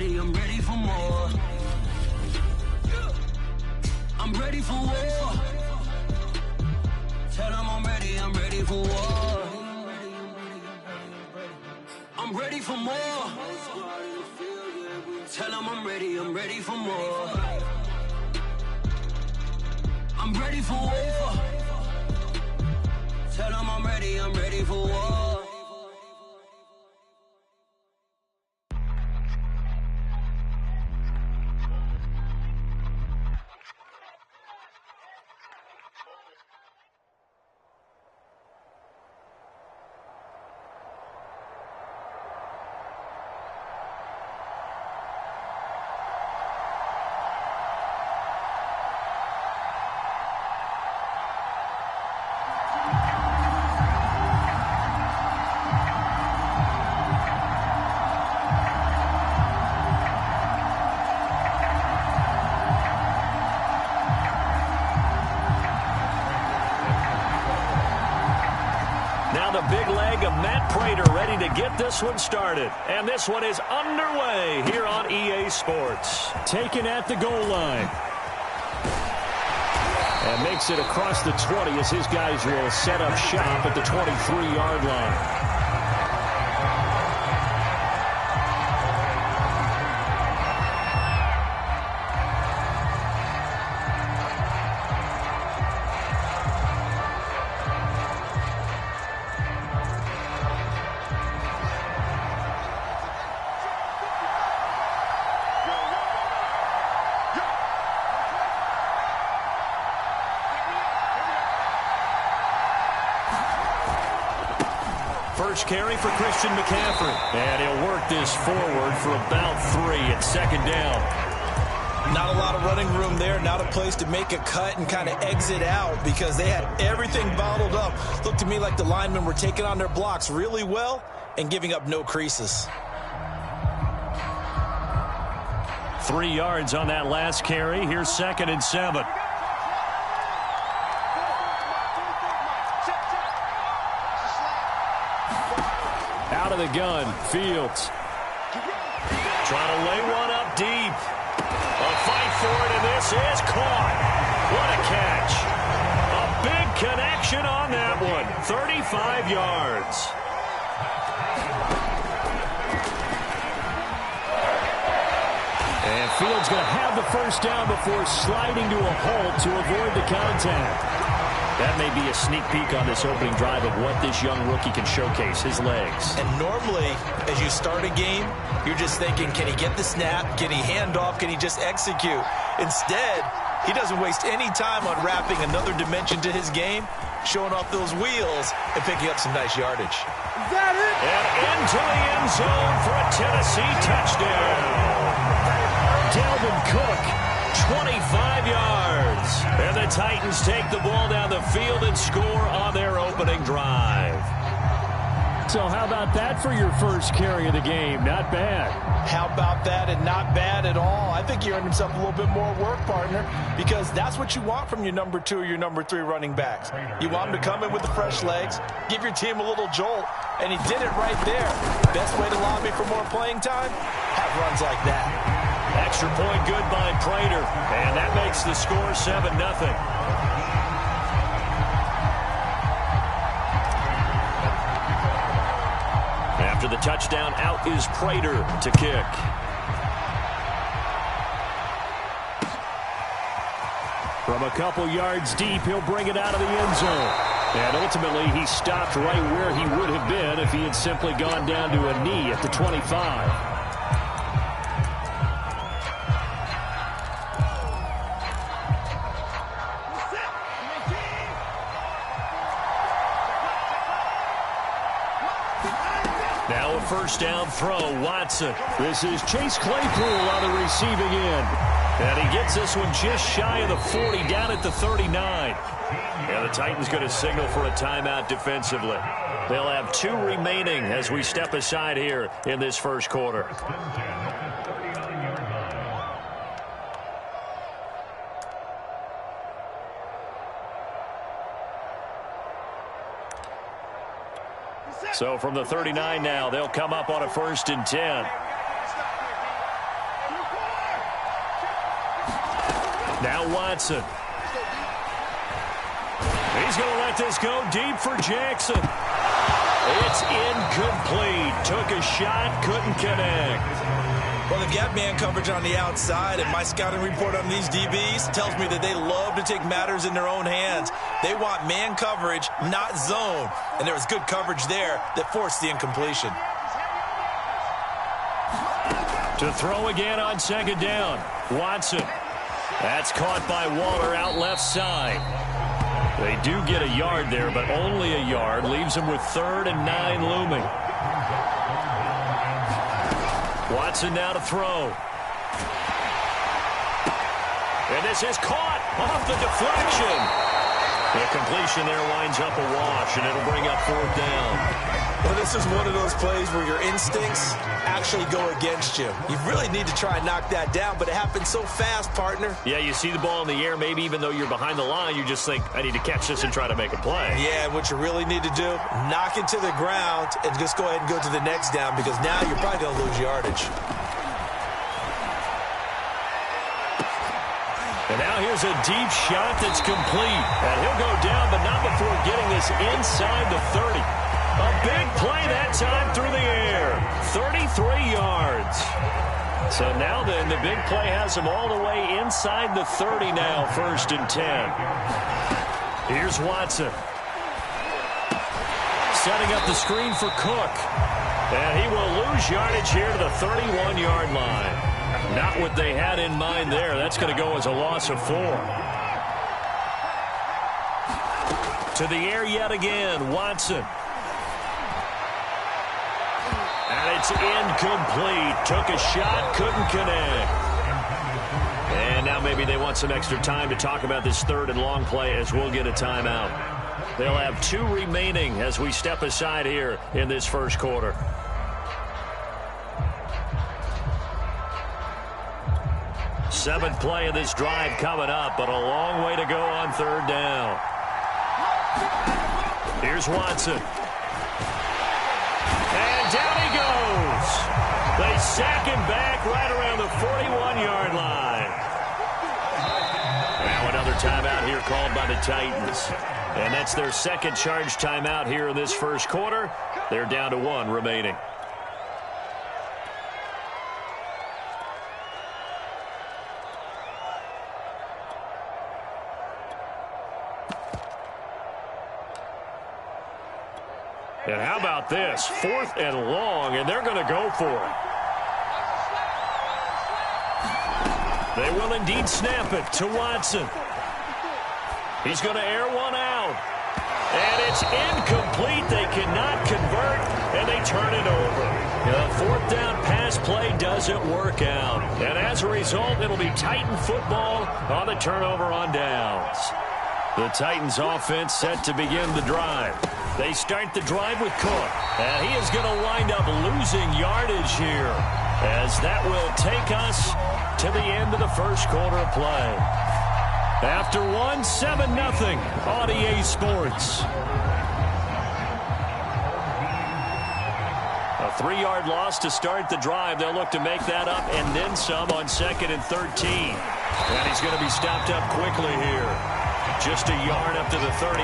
I'm ready for more. I'm ready for war. Tell them I'm ready for war. I'm ready for more. Tell them I'm ready for more. I'm ready for war. Tell them I'm ready for war. Now the big leg of Matt Prater ready to get this one started. And this one is underway here on EA Sports. Taken at the goal line. And makes it across the 20 as his guys will set up shop at the 23-yard line. First carry for Christian McCaffrey. And he'll work this forward for about 3 at second down. Not a lot of running room there. Not a place to make a cut and kind of exit out because they had everything bottled up. Looked to me like the linemen were taking on their blocks really well and giving up no creases. 3 yards on that last carry. Here's 2nd and 7. Out of the gun, Fields. Trying to lay one up deep. A fight for it, and this is caught. What a catch. A big connection on that one. 35 yards. And Fields going to have the first down before sliding to a halt to avoid the contact. That may be a sneak peek on this opening drive of what this young rookie can showcase, his legs. And normally, as you start a game, you're just thinking, can he get the snap? Can he hand off? Can he just execute? Instead, he doesn't waste any time unwrapping another dimension to his game, showing off those wheels, and picking up some nice yardage. Is that it? And into the end zone for a Tennessee touchdown. Dalvin Cook, 25 yards. And the Titans take the ball down the field and score on their opening drive. So how about that for your first carry of the game? Not bad. How about that, and not bad at all. I think he earned himself a little bit more work, partner, because that's what you want from your number 2 or your number 3 running backs. You want him to come in with the fresh legs, give your team a little jolt, and he did it right there. Best way to lobby for more playing time? Have runs like that. Extra point good by Prater, and that makes the score 7-0. After the touchdown, out is Prater to kick. From a couple yards deep, he'll bring it out of the end zone. And ultimately, he stopped right where he would have been if he had simply gone down to a knee at the 25. Now a first down throw, Watson. This is Chase Claypool on the receiving end. And he gets this one just shy of the 40, down at the 39. And the Titans going to signal for a timeout defensively. They'll have 2 remaining as we step aside here in this first quarter. So from the 39 now, they'll come up on a 1st and 10. Now Watson. He's going to let this go deep for Jackson. It's incomplete. Took a shot, couldn't connect. Well, they've got man coverage on the outside, and my scouting report on these DBs tells me that they love to take matters in their own hands. They want man coverage, not zone. And there was good coverage there that forced the incompletion. To throw again on second down. Watson. That's caught by Waller out left side. They do get a yard there, but only a yard. Leaves them with 3rd and 9 looming. Watson now to throw. And this is caught off the deflection. The completion there winds up a wash, and it'll bring up 4th down. Well, this is one of those plays where your instincts actually go against you. You really need to try and knock that down, but it happens so fast, partner. Yeah, you see the ball in the air, maybe even though you're behind the line, you just think, I need to catch this and try to make a play. Yeah, and what you really need to do, knock it to the ground and just go ahead and go to the next down, because now you're probably going to lose yardage. And now here's a deep shot that's complete. And he'll go down, but not before getting this inside the 30. A big play that time through the air. 33 yards. So now then, the big play has him all the way inside the 30 now, 1st and 10. Here's Watson. Setting up the screen for Cook. And he will lose yardage here to the 31-yard line. Not what they had in mind there. That's going to go as a loss of 4. To the air yet again, Watson. And it's incomplete. Took a shot, couldn't connect. And now maybe they want some extra time to talk about this 3rd and long play as we'll get a timeout. They'll have 2 remaining as we step aside here in this first quarter. Seventh play of this drive coming up, but a long way to go on 3rd down. Here's Watson. And down he goes. They sack him back right around the 41-yard line. Now another timeout here called by the Titans. And that's their second charge timeout here in this first quarter. They're down to 1 remaining. And how about this? 4th and long, and they're going to go for it. They will indeed snap it to Watson. He's going to air one out. And it's incomplete. They cannot convert, and they turn it over. The 4th down pass play doesn't work out. And as a result, it'll be Titan football on the turnover on downs. The Titans offense set to begin the drive. They start the drive with Cook. And he is going to wind up losing yardage here, as that will take us to the end of the first quarter of play. After 1, 7-0 on EA Sports. A 3-yard loss to start the drive. They'll look to make that up and then some on 2nd and 13. And he's going to be stopped up quickly here. Just a yard up to the 39.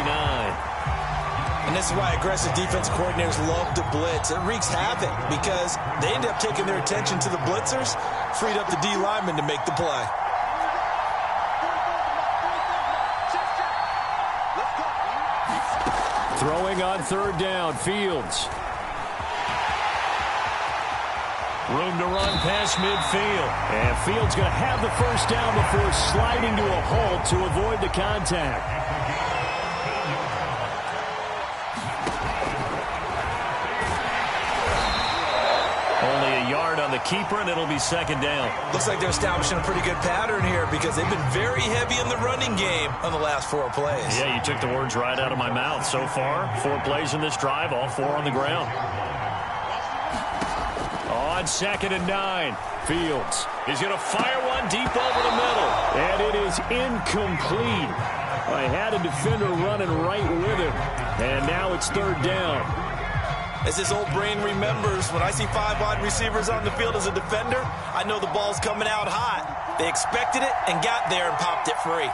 And this is why aggressive defense coordinators love to blitz. It wreaks havoc because they end up taking their attention to the blitzers, freed up the D lineman to make the play. Throwing on 3rd down, Fields. Room to run past midfield. And Fields going to have the first down before sliding to a halt to avoid the contact. Only a yard on the keeper, and it'll be 2nd down. Looks like they're establishing a pretty good pattern here because they've been very heavy in the running game on the last 4 plays. Yeah, you took the words right out of my mouth. So far, 4 plays in this drive, all 4 on the ground. On 2nd and 9, Fields is going to fire one deep over the middle. And it is incomplete. I had a defender running right with him. And now it's 3rd down. As his old brain remembers, when I see 5 wide receivers on the field as a defender, I know the ball's coming out hot. They expected it and got there and popped it free.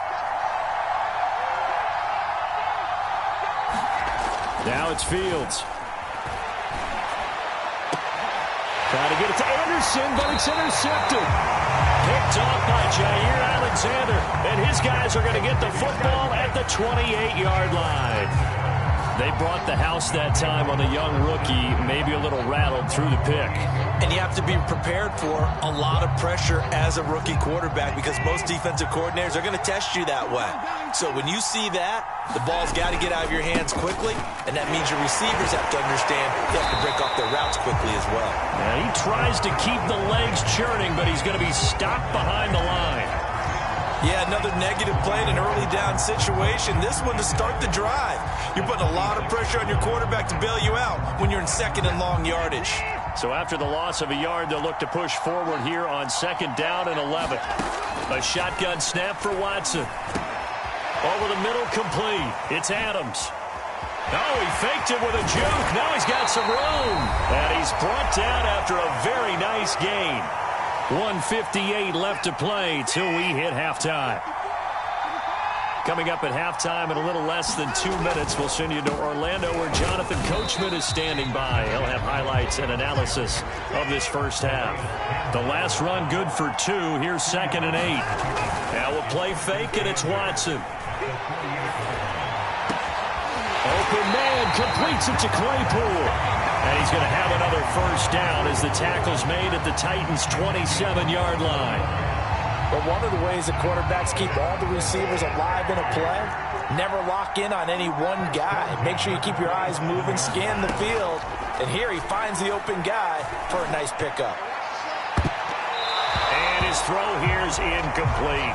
Now it's Fields. Trying to get it to Anderson, but it's intercepted. Picked off by Jair Alexander, and his guys are going to get the football at the 28-yard line. They brought the house that time on the young rookie, maybe a little rattled through the pick. And you have to be prepared for a lot of pressure as a rookie quarterback because most defensive coordinators are going to test you that way. So when you see that, the ball's got to get out of your hands quickly, and that means your receivers have to understand they have to break off their routes quickly as well. Now he tries to keep the legs churning, but he's going to be stopped behind the line. Yeah, another negative play in an early down situation. This one to start the drive. You're putting a lot of pressure on your quarterback to bail you out when you're in second and long yardage. So after the loss of a yard, they'll look to push forward here on 2nd down and 11. A shotgun snap for Watson. Over the middle, complete. It's Adams. Oh, he faked it with a juke. Now he's got some room. And he's brought down after a very nice gain. 1:58 left to play till we hit halftime. Coming up at halftime in a little less than 2 minutes, we'll send you to Orlando where Jonathan Coachman is standing by. He'll have highlights and analysis of this first half. The last run good for 2. Here's 2nd and 8. Now we'll play fake, and it's Watson. Open man, completes it to Claypool. And he's going to have another first down as the tackle's made at the Titans' 27-yard line. But one of the ways that quarterbacks keep all the receivers alive in a play, never lock in on any one guy. Make sure you keep your eyes moving, scan the field. And here he finds the open guy for a nice pickup. And his throw here's incomplete.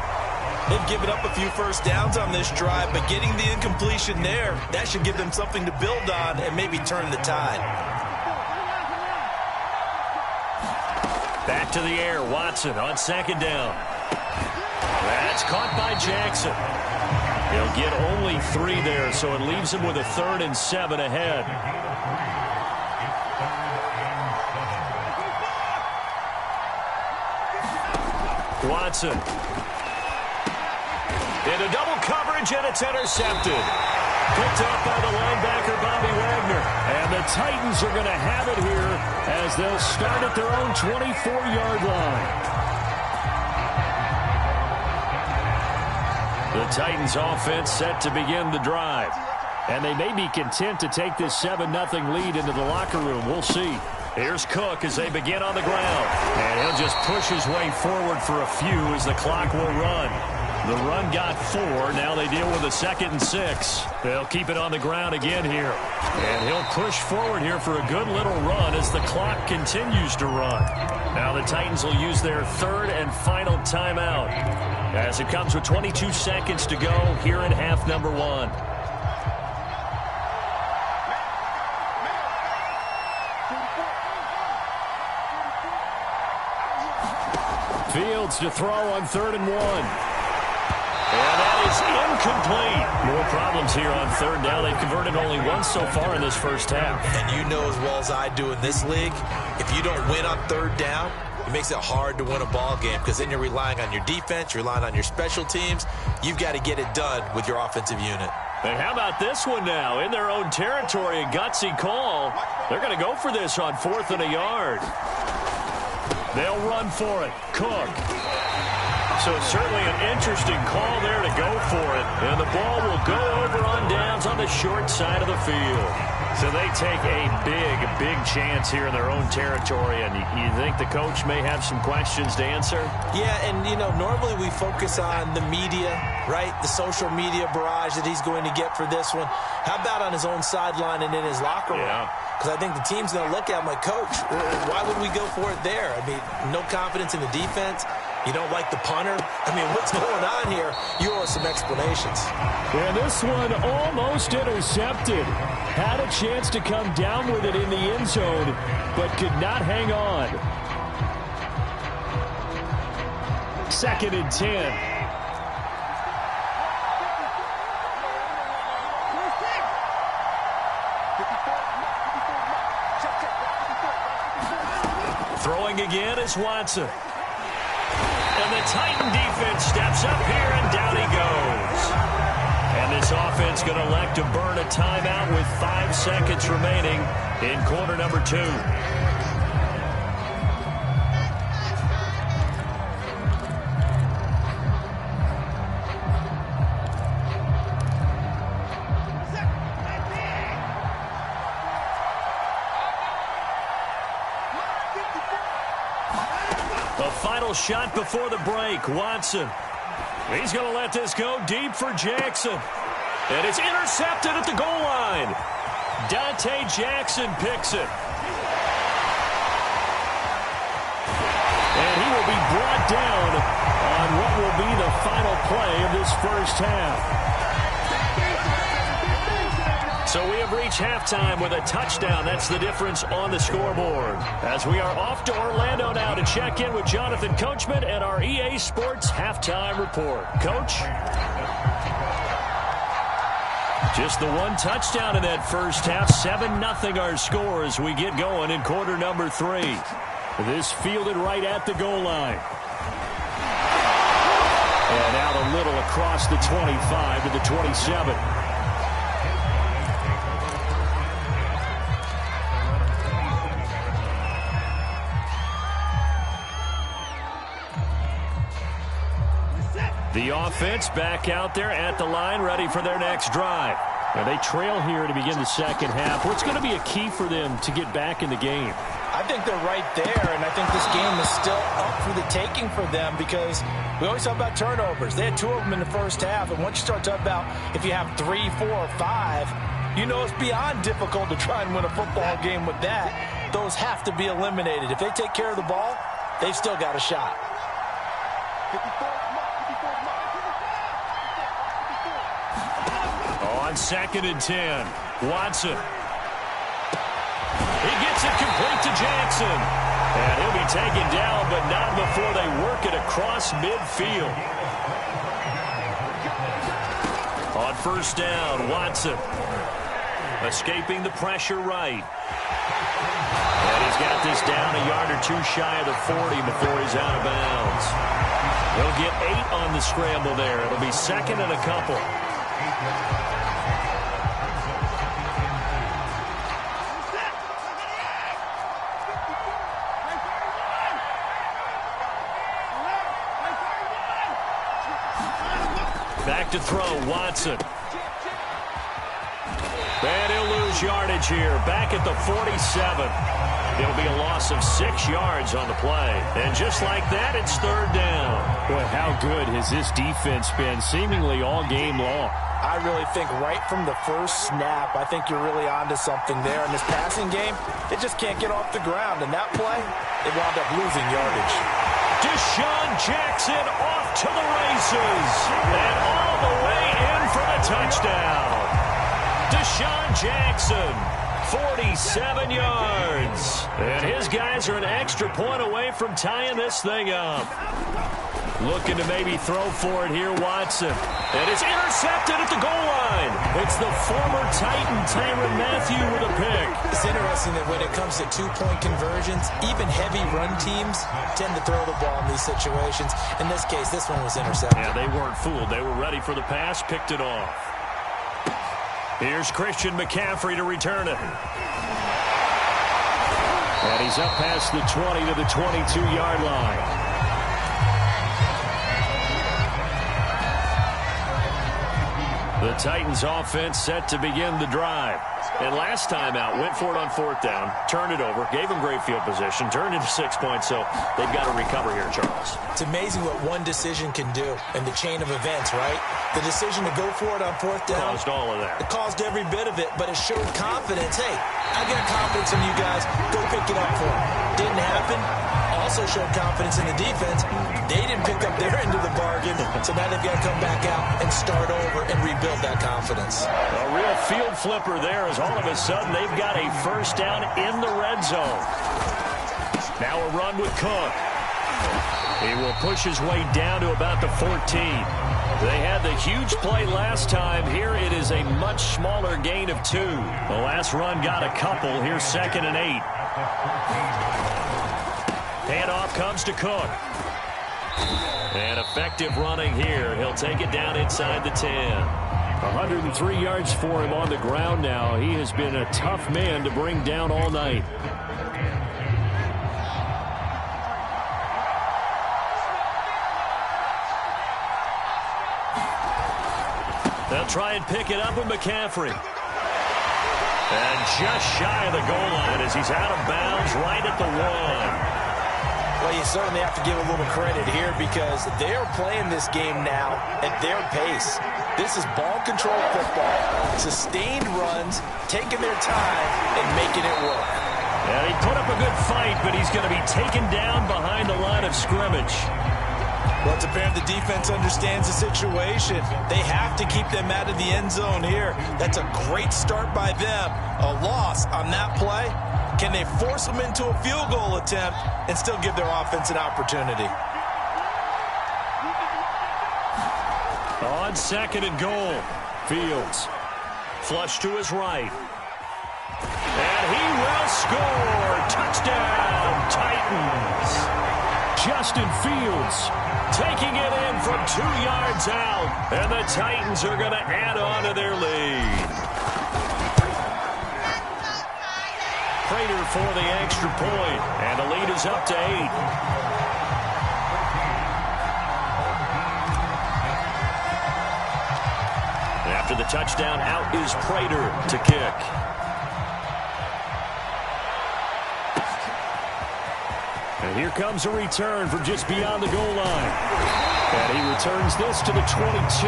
They've given up a few first downs on this drive, but getting the incompletion there, that should give them something to build on and maybe turn the tide. Back to the air, Watson on 2nd down. That's caught by Jackson. He'll get only 3 there, so it leaves him with a 3rd and 7 ahead. Watson. Into double coverage, and it's intercepted. Picked up by the linebacker, Bobby Wagner. And the Titans are going to have it here as they'll start at their own 24-yard line. The Titans offense set to begin the drive. And they may be content to take this 7-0 lead into the locker room. We'll see. Here's Cook as they begin on the ground. And he'll just push his way forward for a few as the clock will run. The run got 4. Now they deal with a 2nd and 6. They'll keep it on the ground again here. And he'll push forward here for a good little run as the clock continues to run. Now the Titans will use their 3rd and final timeout as it comes with 22 seconds to go here in half number 1. Fields to throw on 3rd and 1. And that is incomplete. More problems here on 3rd down. They've converted only once so far in this first half. And you know as well as I do in this league, if you don't win on 3rd down, it makes it hard to win a ball game because then you're relying on your defense, you're relying on your special teams. You've got to get it done with your offensive unit. And how about this one now? In their own territory, a gutsy call. They're going to go for this on 4th and a yard. They'll run for it. Cook. So certainly an interesting call there to go for it. And the ball will go over on downs on the short side of the field. So they take a big chance here in their own territory. And you think the coach may have some questions to answer? Yeah, and, you know, normally we focus on the media, right? The social media barrage that he's going to get for this one. How about on his own sideline and in his locker room? Yeah. Because I think the team's going to look at him like, Coach, why would we go for it there? I mean, no confidence in the defense. You don't like the punter? I mean, what's going on here? You owe us some explanations. And this one almost intercepted. Had a chance to come down with it in the end zone, but could not hang on. 2nd and 10. throwing again is Watson. And the Titan defense steps up here, and down he goes. And this offense going to elect to burn a timeout with 5 seconds remaining in quarter number 2. Shot before the break. Watson. He's going to let this go deep for Jackson. And it's intercepted at the goal line. Dante Jackson picks it. And he will be brought down on what will be the final play of this first half. So we have reached halftime with a touchdown. That's the difference on the scoreboard. As we are off to Orlando now to check in with Jonathan Coachman and our EA Sports Halftime Report. Coach? Just the one touchdown in that first half. 7-0 our score as we get going in quarter number 3. This fielded right at the goal line. And out a little across the 25 to the 27. The offense back out there at the line, ready for their next drive. And they trail here to begin the second half. What's going to be a key for them to get back in the game? I think they're right there, and I think this game is still up for the taking for them because we always talk about turnovers. They had 2 of them in the first half, and once you start talking about if you have 3, 4, or 5, you know it's beyond difficult to try and win a football game with that. Those have to be eliminated. If they take care of the ball, they've still got a shot. On 2nd and 10, Watson. He gets it complete to Jackson. And he'll be taken down, but not before they work it across midfield. On first down, Watson. Escaping the pressure right. And he's got this down a yard or 2 shy of the 40 before he's out of bounds. He'll get 8 on the scramble there. It'll be 2nd and a couple. Back to throw, Watson. And he'll lose yardage here. Back at the 47. It'll be a loss of 6 yards on the play. And just like that, it's 3rd down. Boy, how good has this defense been seemingly all game long? I really think right from the first snap, I think you're really onto something there. In this passing game, it just can't get off the ground. And that play, it wound up losing yardage. Deshaun Jackson off to the races. And all the way in for the touchdown. Deshaun Jackson, 47 yards. And his guys are an extra point away from tying this thing up. Looking to maybe throw for it here, Watson. And it's intercepted at the goal line. It's the former Titan, Tyrann Mathieu, with a pick. It's interesting that when it comes to 2-point conversions, even heavy run teams tend to throw the ball in these situations. In this case, this one was intercepted. Yeah, they weren't fooled. They were ready for the pass, picked it off. Here's Christian McCaffrey to return it. And he's up past the 20 to the 22-yard line. The Titans offense set to begin the drive. And last time out, went for it on 4th down, turned it over, gave them great field position, turned into 6 points, so they've got to recover here, Charles. It's amazing what one decision can do in the chain of events, right? The decision to go for it on 4th down. Caused all of that. It caused every bit of it, but it showed confidence. Hey, I got confidence in you guys. Go pick it up for them. Didn't happen. Also showed confidence in the defense. They didn't pick up their end of the bargain, so now they've got to come back out and start over and rebuild that confidence. A real field flipper there as all of a sudden they've got a first down in the red zone. Now a run with Cook. He will push his way down to about the 14. They had the huge play last time. Here it is a much smaller gain of 2. The last run got a couple. Here's 2nd and 8. Handoff comes to Cook. And effective running here. He'll take it down inside the 10. 103 yards for him on the ground now. He has been a tough man to bring down all night. They'll try and pick it up with McCaffrey. And just shy of the goal line as he's out of bounds right at the 1. Well, you certainly have to give a little credit here because they're playing this game now at their pace. This is ball control football, sustained runs, taking their time and making it work. Yeah, he put up a good fight, but he's going to be taken down behind the line of scrimmage. Well, it's apparent the defense understands the situation. They have to keep them out of the end zone here. That's a great start by them. A loss on that play. Can they force them into a field goal attempt and still give their offense an opportunity? On 2nd and goal, Fields. Flush to his right. And he will score. Touchdown, Titans. Justin Fields taking it in from 2 yards out. And the Titans are going to add on to their lead. Prater for the extra point, and the lead is up to 8. After the touchdown, out is Prater to kick. And here comes a return from just beyond the goal line. And he returns this to the 22.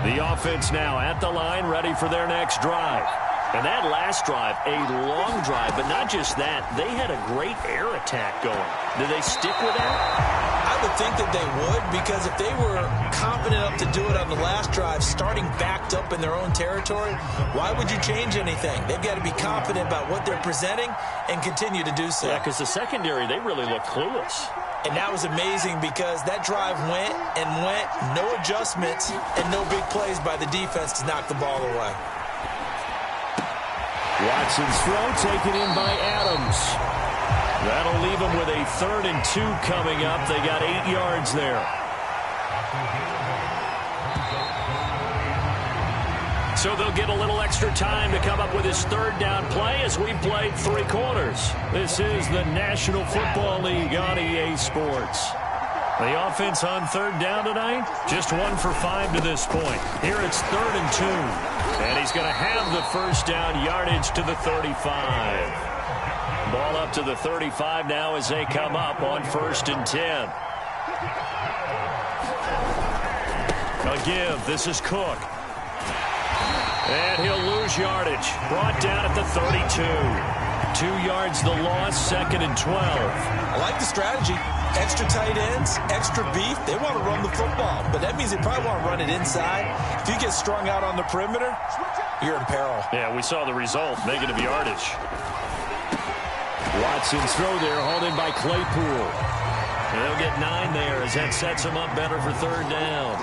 The offense now at the line, ready for their next drive. And that last drive, a long drive, but not just that. They had a great air attack going. Did they stick with that? I would think that they would, because if they were confident enough to do it on the last drive, starting backed up in their own territory, why would you change anything? They've got to be confident about what they're presenting and continue to do so. Yeah, because the secondary, they really look clueless. And that was amazing because that drive went and went, no adjustments, and no big plays by the defense to knock the ball away. Watson's throw taken in by Adams. That'll leave them with a 3rd and 2 coming up. They got 8 yards there. So they'll get a little extra time to come up with his 3rd down play as we played 3 quarters. This is the National Football League on EA Sports. The offense on 3rd down tonight, just 1 for 5 to this point. Here it's 3rd and 2. And he's going to have the 1st down, yardage to the 35. Ball up to the 35 now as they come up on 1st and 10. A give. This is Cook. And he'll lose yardage. Brought down at the 32. 2 yards the loss, 2nd and 12. I like the strategy. Extra tight ends, extra beef. They want to run the football, but that means they probably want to run it inside. If you get strung out on the perimeter, you're in peril. Yeah, we saw the result. Negative yardage. Watson's throw there, hauled in by Claypool. They'll get 9 there as that sets them up better for 3rd down.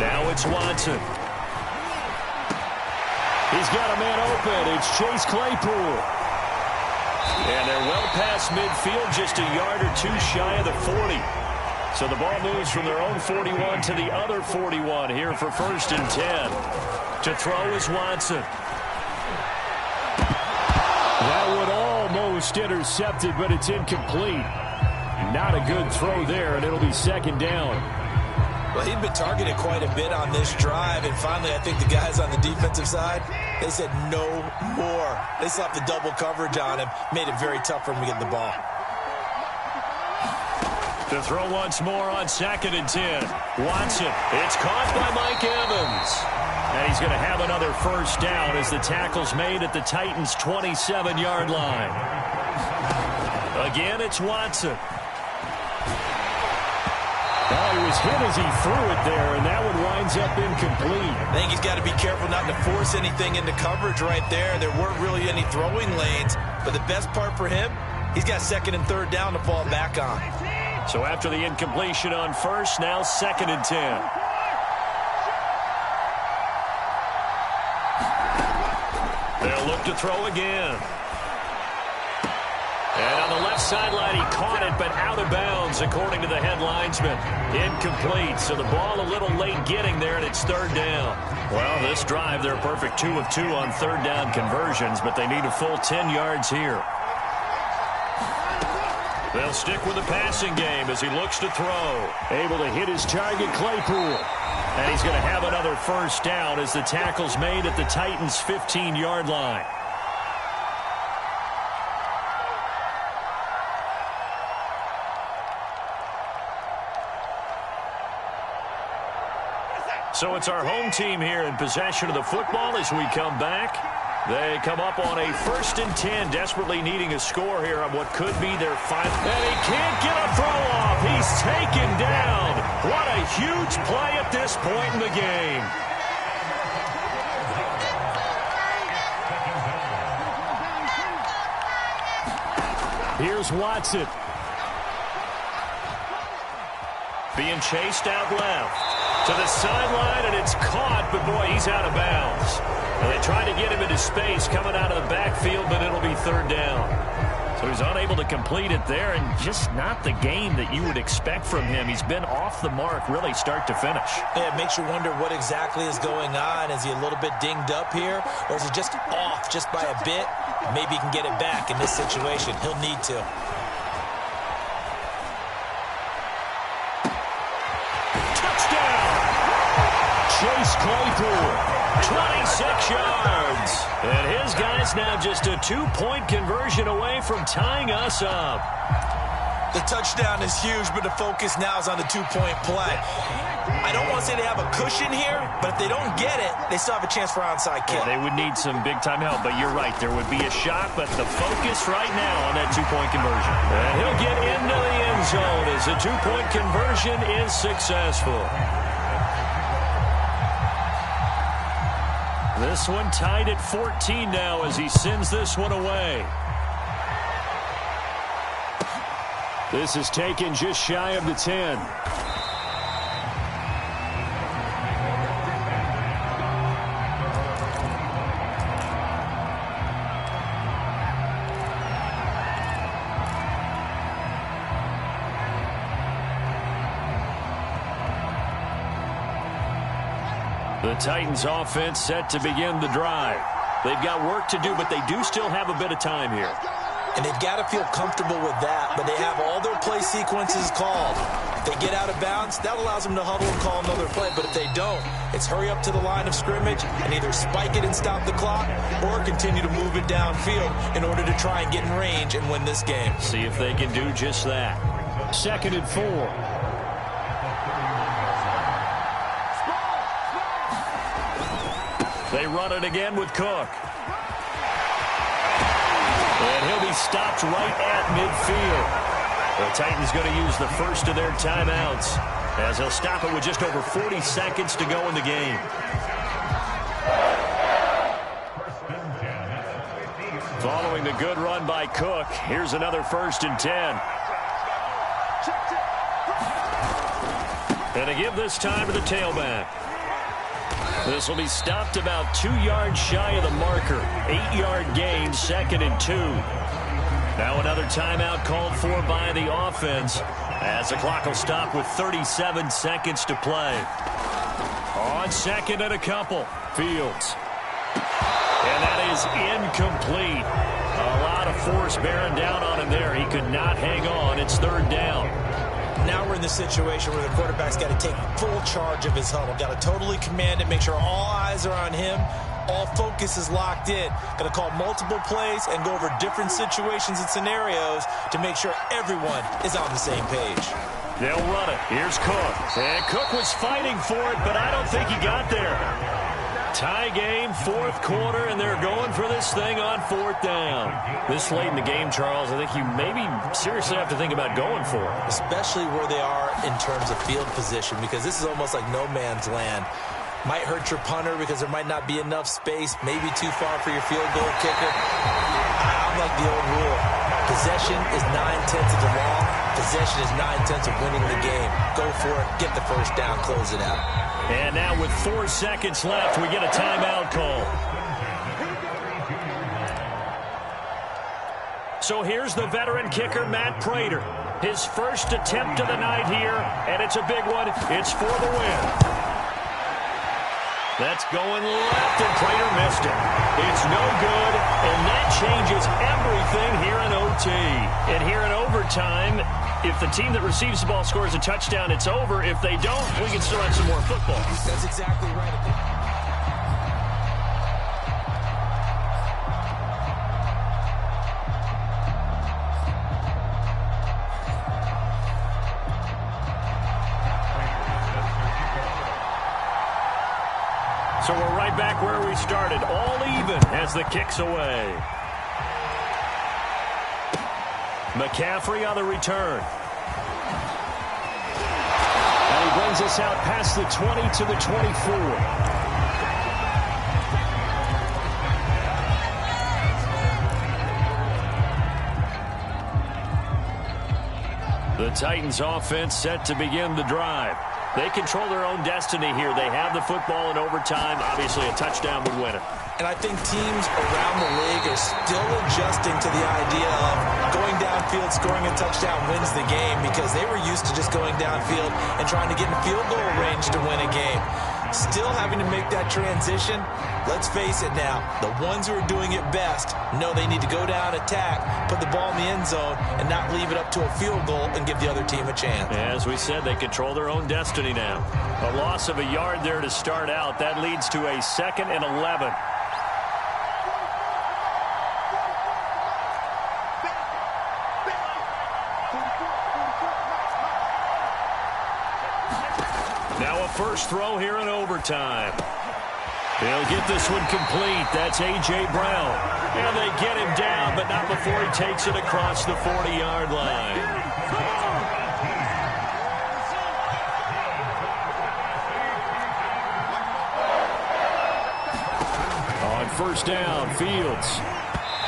Now it's Watson. He's got a man open. It's Chase Claypool. And they're well past midfield, just a yard or 2 shy of the 40. So the ball moves from their own 41 to the other 41 here for 1st and 10. To throw is Watson. That would almost intercepted, but it's incomplete. Not a good throw there, and it'll be 2nd down. Well, he'd been targeted quite a bit on this drive, and finally I think the guys on the defensive side, they said no more. They slapped the double coverage on him, made it very tough for him to get the ball. To throw once more on 2nd and 10. Watson, it's caught by Mike Evans. And he's going to have another 1st down as the tackle's made at the Titans' 27-yard line. Again, it's Watson. Oh, he was hit as he threw it there, and that one winds up incomplete. I think he's got to be careful not to force anything into coverage right there. There weren't really any throwing lanes, but the best part for him, he's got 2nd and 3rd down to fall back on. So after the incompletion on 1st, now 2nd and 10. They'll look to throw again. And on the left sideline, he caught it, but out of bounds, according to the head linesman. Incomplete, so the ball a little late getting there, and it's third down. Well, this drive, they're perfect 2 of 2 on third down conversions, but they need a full 10 yards here. They'll stick with the passing game as he looks to throw. Able to hit his target, Claypool. And he's going to have another first down as the tackle's made at the Titans' 15-yard line. So it's our home team here in possession of the football as we come back. They come up on a 1st and 10, desperately needing a score here on what could be their final. And he can't get a throw off. He's taken down. What a huge play at this point in the game. Here's Watson. Being chased out left. To the sideline, and it's caught, but boy, he's out of bounds. And they try to get him into space coming out of the backfield, but it'll be third down. So he's unable to complete it there, and just not the game that you would expect from him. He's been off the mark, really, start to finish. Yeah, it makes you wonder what exactly is going on. Is he a little bit dinged up here, or is he just off just by a bit? Maybe he can get it back in this situation. He'll need to. Chase Claypool, 26 yards. And his guy's now just a 2-point conversion away from tying us up. The touchdown is huge, but the focus now is on the 2-point play. I don't want to say they have a cushion here, but if they don't get it, they still have a chance for onside kick. Yeah, they would need some big-time help, but you're right. There would be a shot, but the focus right now on that 2-point conversion. And he'll get into the end zone as the 2-point conversion is successful. This one tied at 14 now as he sends this one away. This is taken just shy of the 10. The Titans offense set to begin the drive. They've got work to do, but they do still have a bit of time here. And they've got to feel comfortable with that, but they have all their play sequences called. If they get out of bounds, that allows them to huddle and call another play. But if they don't, it's hurry up to the line of scrimmage and either spike it and stop the clock or continue to move it downfield in order to try and get in range and win this game. See if they can do just that. 2nd and 4. They run it again with Cook. And he'll be stopped right at midfield. The Titans going to use the first of their timeouts as they'll stop it with just over 40 seconds to go in the game. Following the good run by Cook, here's another 1st and 10. And to give this time to the tailback. This will be stopped about 2 yards shy of the marker. 8-yard gain, 2nd and 2. Now another timeout called for by the offense as the clock will stop with 37 seconds to play. On 2nd and a couple, Fields. And that is incomplete. A lot of force bearing down on him there. He could not hang on. It's 3rd down. Now we're in the situation where the quarterback's got to take full charge of his huddle. Got to totally command it, make sure all eyes are on him. All focus is locked in. Got to call multiple plays and go over different situations and scenarios to make sure everyone is on the same page. They'll run it. Here's Cook. And Cook was fighting for it, but I don't think he got there. Tie game, 4th quarter, and they're going for this thing on 4th down. This late in the game, Charles, I think you maybe seriously have to think about going for it. Especially where they are in terms of field position, because this is almost like no man's land. Might hurt your punter because there might not be enough space, maybe too far for your field goal kicker. I'm like the old rule. Possession is 9/10 of the law. Possession is 9/10 of winning the game. Go for it, get the first down, close it out. And now with 4 seconds left, we get a timeout call. So here's the veteran kicker, Matt Prater. His first attempt of the night here, and it's a big one. It's for the win. That's going left, and Prater missed it. It's no good, and that changes everything here in OT. And here in overtime, if the team that receives the ball scores a touchdown, it's over. If they don't, we can still have some more football. That's exactly right. So we're right back where we started, all even as the kick's away. McCaffrey on the return. And he brings us out past the 20 to the 24. The Titans offense set to begin the drive. They control their own destiny here. They have the football in overtime. Obviously, a touchdown would win it. And I think teams around the league are still adjusting to the idea of going downfield, scoring a touchdown wins the game, because they were used to just going downfield and trying to get in field goal range to win a game. Still having to make that transition. Let's face it now, the ones who are doing it best know they need to go down, attack, put the ball in the end zone, and not leave it up to a field goal and give the other team a chance. As we said, they control their own destiny now. A loss of a yard there to start out. That leads to a 2nd and 11. Now a first throw here in overtime. He'll get this one complete. That's A.J. Brown. And they get him down, but not before he takes it across the 40-yard line. On first down, Fields.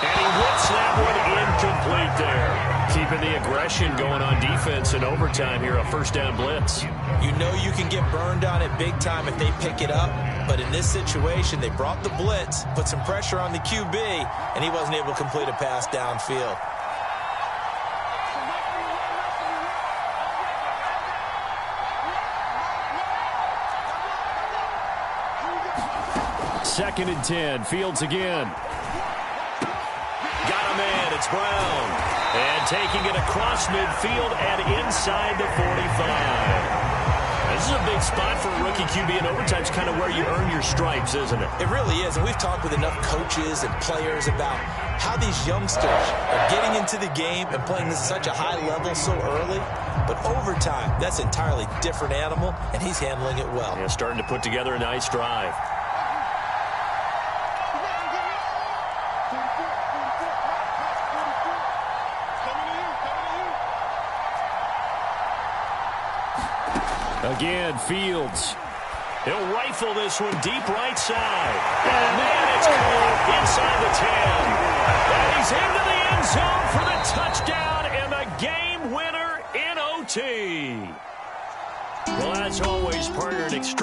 And he whips that one incomplete there. Keeping the aggression going on defense in overtime here, a first down blitz. You know you can get burned on it big time if they pick it up. But in this situation, they brought the blitz, put some pressure on the QB, and he wasn't able to complete a pass downfield. Second and 10, Fields again. Got a man, it's Brown. And taking it across midfield and inside the 45. This is a big spot for a rookie QB, and overtime's kind of where you earn your stripes, isn't it? It really is, and we've talked with enough coaches and players about how these youngsters are getting into the game and playing this such a high level so early. But overtime, that's an entirely different animal, and he's handling it well. Yeah, starting to put together a nice drive. Again, Fields. He'll rifle this one deep right side. And then it's caught inside the 10. And he's into the end zone for the touchdown and the game winner in OT. Well, as always, partner, an extreme